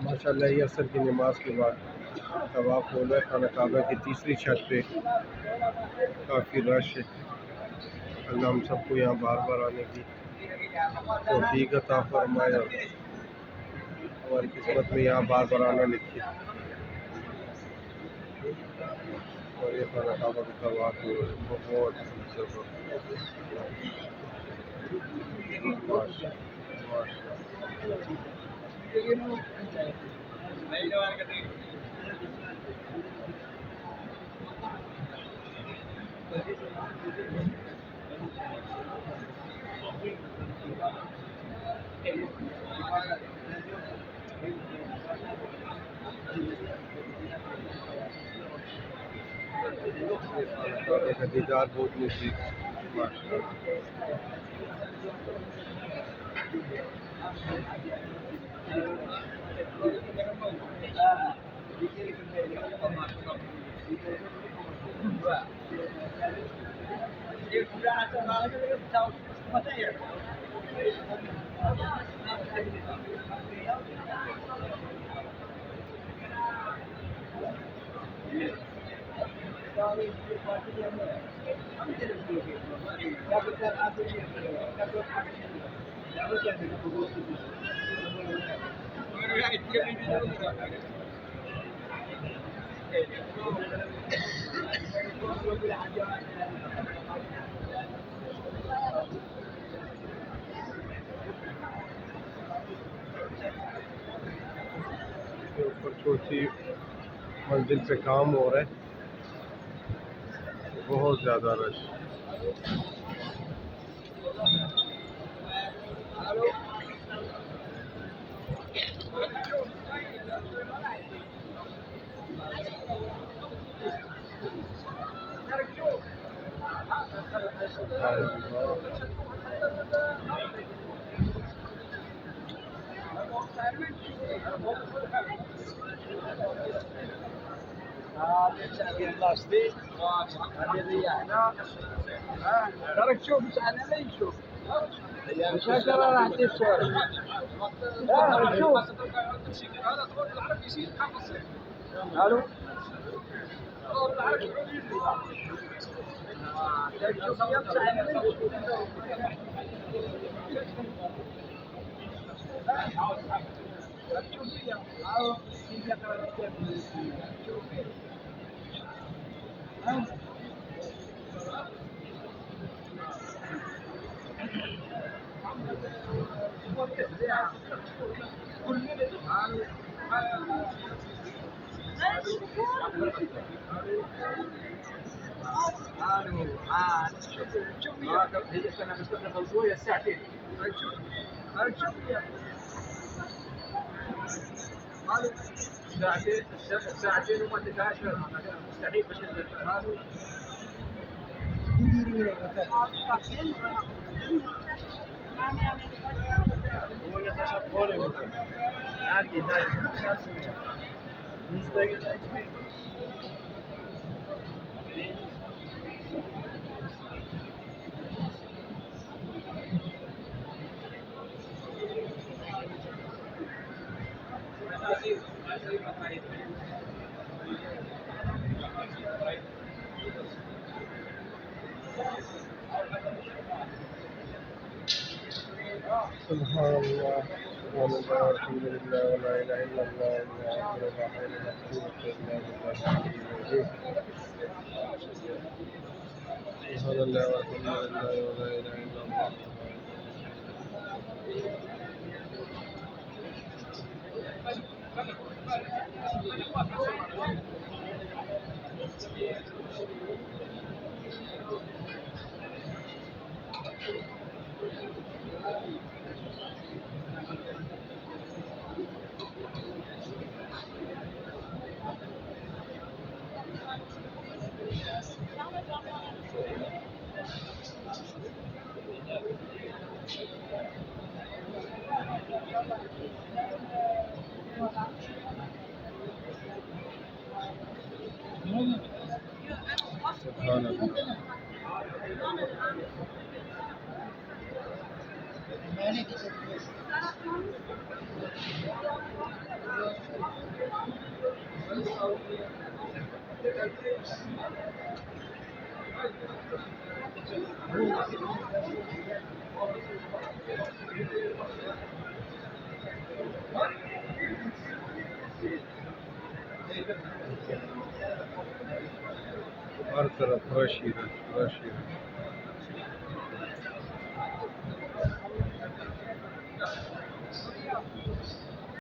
माशाल्लाह ये असर की नमाज के बाद तवाफ हो गया। खाना काबा की तीसरी छत पे काफ़ी रश है। अल्लाह हम सबको यहाँ बार बार आने की तौफीक अता फरमाए। हमारी किस्मत में यहाँ बार बार आना लिखी। और ये खाना काबा का तवाफ हो बहुत का दीदार बहुत नज़दीक। ऊपर चौथी मंजिल पे काम हो रहा है। बहुत ज़्यादा रश। ترك شوف مش انا ما يشوف مش هقدر راح تسوي شوف الو شوف انا بستخدم شويه ساعتين ساعتين وما تدهاش مستحيل بس सुभान अल्लाह अल्हम्दुलिल्लाह वला इलाहा इल्लल्लाह सुभान अल्लाह। हर तरफ रश ही रश ही रश।